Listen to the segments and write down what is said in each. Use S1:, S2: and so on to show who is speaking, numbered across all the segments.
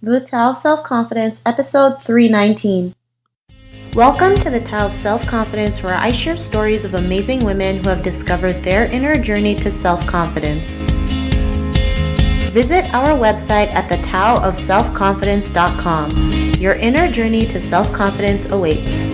S1: The Tao of Self-Confidence, episode 319. Welcome to the Tao of Self-Confidence, where I share stories of amazing women who have discovered their inner journey to self-confidence. Visit our website at thetaoofselfconfidence.com. Your inner journey to self-confidence awaits.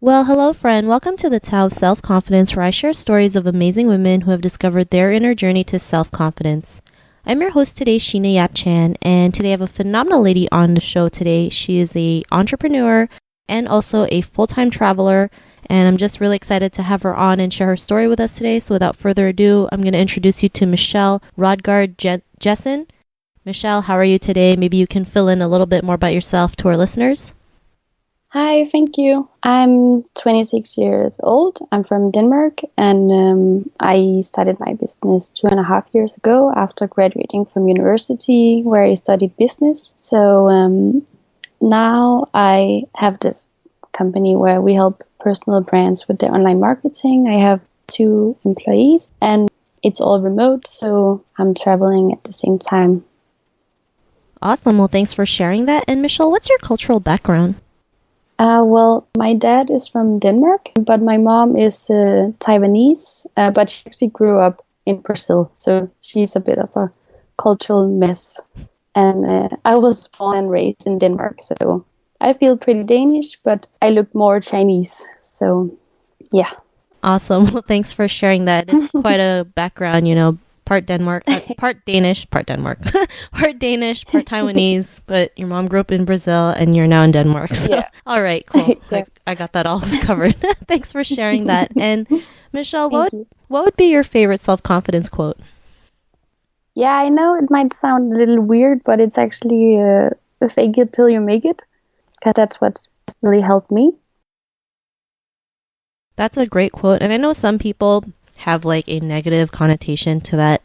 S1: Well, hello friend. Welcome to the Tao of Self-Confidence, where I share stories of amazing women who have discovered their inner journey to self-confidence. I'm your host today, Sheena Yap Chan, and today I have a phenomenal lady on the show today. She is an entrepreneur and also a full-time traveler, and I'm just really excited to have her on and share her story with us today. So without further ado, I'm going to introduce you to Michelle Rødgaard-Jessen. Michelle, how are you today? Maybe you can fill in a little bit more about yourself to our listeners.
S2: Hi, thank you. I'm 26 years old. I'm from Denmark, and I started my business 2.5 years ago after graduating from university where I studied business. So now I have this company where we help personal brands with their online marketing. I have 2 employees and it's all remote, so I'm traveling at the same time.
S1: Awesome. Well, thanks for sharing that. And Michelle, what's your cultural background?
S2: Well, my dad is from Denmark, but my mom is Taiwanese, but she actually grew up in Brazil, so she's a bit of a cultural mess. And I was born and raised in Denmark, so I feel pretty Danish, but I look more Chinese, so yeah.
S1: Awesome. Well, thanks for sharing that. It's quite a background, part Denmark, part Danish, part Denmark, part Danish, part Taiwanese, but your mom grew up in Brazil and you're now in Denmark. So,
S2: yeah.
S1: All right, cool.
S2: Yeah.
S1: I got that all covered. Thanks for sharing that. And Michelle, what would be your favorite self-confidence quote?
S2: Yeah, I know it might sound a little weird, but it's actually fake it till you make it, because that's what's really helped me.
S1: That's a great quote. And I know some people have like a negative connotation to that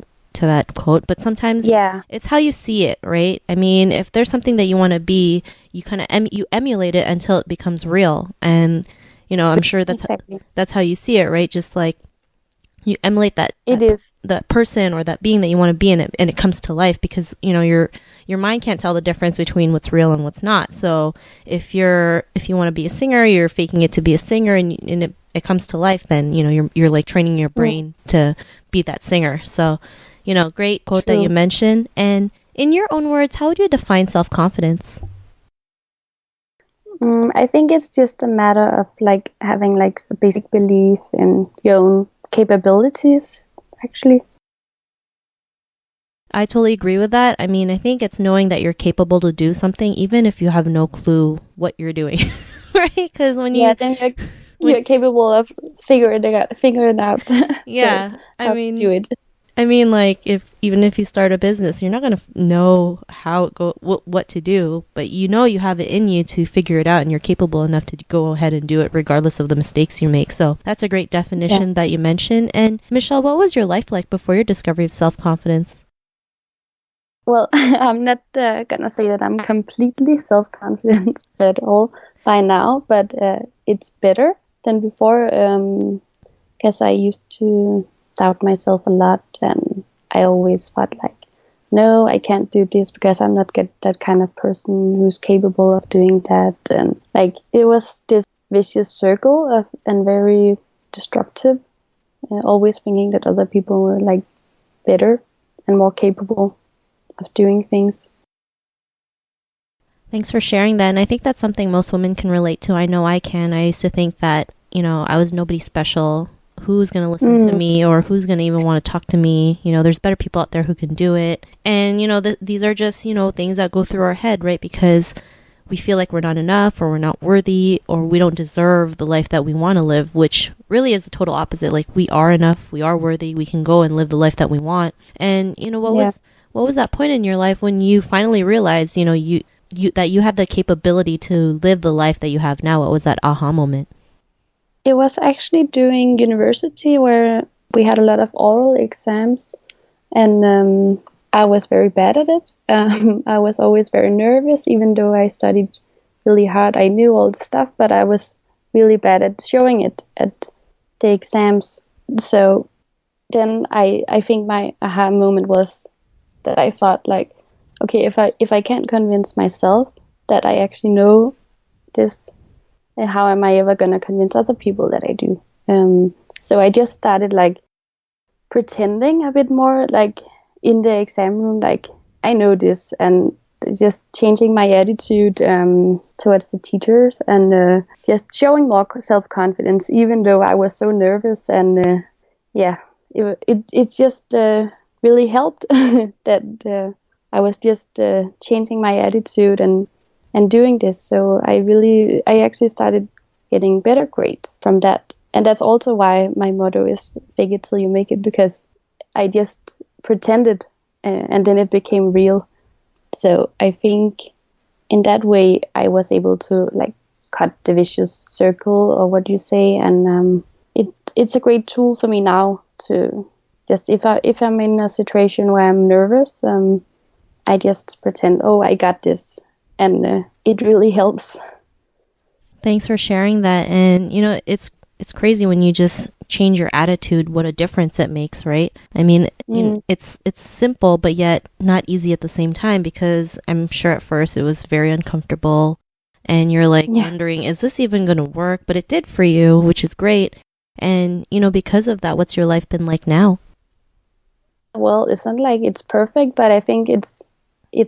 S1: quote, but sometimes it's how you see it, right? I mean, if there's something that you want to be, you kind of you emulate it until it becomes real. And I'm sure that's how you see it, right? Just like you emulate that person or that being that you want to be in it, and it comes to life because your mind can't tell the difference between what's real and what's not. So if you want to be a singer, you're faking it to be a singer, and it comes to life, then you're like training your brain to be that singer. So great quote that you mentioned. And in your own words, how would you define self-confidence?
S2: I think it's just a matter of like having like a basic belief in your own capabilities, actually.
S1: I totally agree with that. I mean, I think it's knowing that you're capable to do something, even if you have no clue what you're doing, right? Because when
S2: then you're capable of figuring it out.
S1: Yeah,
S2: so I mean, do it.
S1: I mean, like even if you start a business, you're not gonna know what to do, but you have it in you to figure it out, and you're capable enough to go ahead and do it regardless of the mistakes you make. So that's a great definition that you mentioned. And Michelle, what was your life like before your discovery of self-confidence?
S2: Well, I'm not gonna say that I'm completely self-confident at all by now, but it's better than before, because I used to doubt myself a lot, and I always thought like, no, I can't do this because I'm not that kind of person who's capable of doing that, and like it was this vicious circle and very destructive, always thinking that other people were like better and more capable of doing things.
S1: Thanks for sharing that. And I think that's something most women can relate to. I know I can. I used to think that, I was nobody special. Who's going to listen to me, or who's going to even want to talk to me? There's better people out there who can do it. And, these are just, things that go through our head, right? Because we feel like we're not enough, or we're not worthy, or we don't deserve the life that we want to live, which really is the total opposite. Like, we are enough, we are worthy, we can go and live the life that we want. And, what was that point in your life when you finally realized, that you had the capability to live the life that you have now? What was that aha moment?
S2: It was actually during university where we had a lot of oral exams, and I was very bad at it. I was always very nervous, even though I studied really hard. I knew all the stuff, but I was really bad at showing it at the exams. So then I think my aha moment was that I thought like, okay, if I can't convince myself that I actually know this, how am I ever gonna convince other people that I do? So I just started like pretending a bit more, like in the exam room, like I know this, and just changing my attitude towards the teachers, and just showing more self-confidence, even though I was so nervous. And it just really helped that I was just changing my attitude and doing this. So I actually started getting better grades from that. And that's also why my motto is fake it till you make it, because I just pretended and then it became real. So I think in that way I was able to like cut the vicious circle, or what you say, and it's a great tool for me now to just, if I'm in a situation where I'm nervous, I just pretend, oh, I got this, and it really helps.
S1: Thanks for sharing that. And it's crazy when you just change your attitude, what a difference it makes, right? I mean, it's simple, but yet not easy at the same time, because I'm sure at first it was very uncomfortable and you're like wondering, is this even going to work? But it did for you, which is great. And, because of that, what's your life been like now?
S2: Well, it's not like it's perfect, but I think it's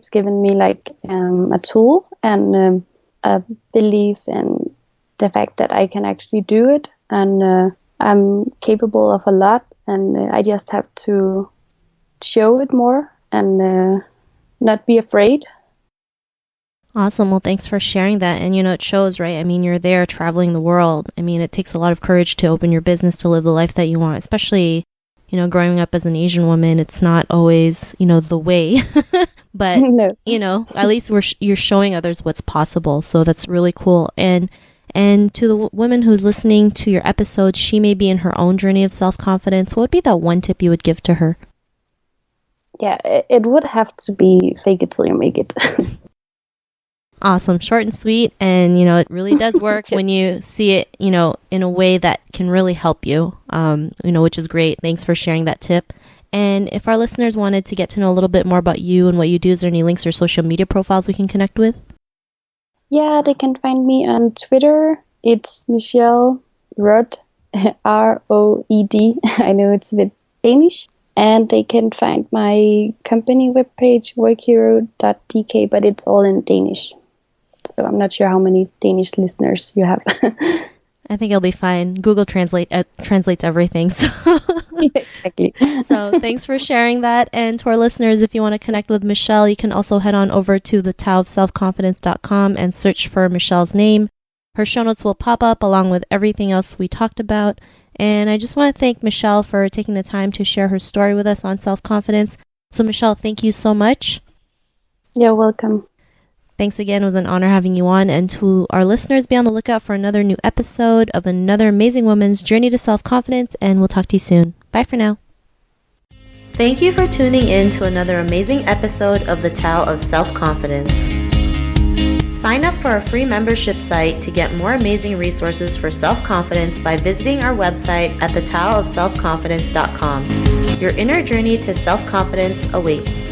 S2: given me like a tool and a belief in the fact that I can actually do it, and I'm capable of a lot, and I just have to show it more and not be afraid.
S1: Awesome. Well, thanks for sharing that. And, it shows, right? I mean, you're there traveling the world. I mean, it takes a lot of courage to open your business, to live the life that you want, especially, growing up as an Asian woman. It's not always, the way, but,
S2: No.
S1: At least you're showing others what's possible. So that's really cool. And to the woman who's listening to your episode, she may be in her own journey of self-confidence. What would be that one tip you would give to her?
S2: Yeah, it would have to be fake it till you make it.
S1: Awesome. Short and sweet. And, it really does work when you see it, in a way that can really help you, which is great. Thanks for sharing that tip. And if our listeners wanted to get to know a little bit more about you and what you do, is there any links or social media profiles we can connect with?
S2: Yeah, they can find me on Twitter. It's Michelle Rød, R-O-E-D. I know it's a bit Danish. And they can find my company webpage, workhero.dk, but it's all in Danish. So I'm not sure how many Danish listeners you have.
S1: I think it'll be fine. Google translates everything. So.
S2: Yeah, exactly.
S1: So thanks for sharing that. And to our listeners, if you want to connect with Michelle, you can also head on over to thetaoofselfconfidence.com and search for Michelle's name. Her show notes will pop up along with everything else we talked about. And I just want to thank Michelle for taking the time to share her story with us on self-confidence. So Michelle, thank you so much.
S2: You're welcome.
S1: Thanks again. It was an honor having you on. And to our listeners, be on the lookout for another new episode of another amazing woman's journey to self-confidence. And we'll talk to you soon. Bye for now. Thank you for tuning in to another amazing episode of the Tao of Self-Confidence. Sign up for our free membership site to get more amazing resources for self-confidence by visiting our website at thetaoofselfconfidence.com. Your inner journey to self-confidence awaits.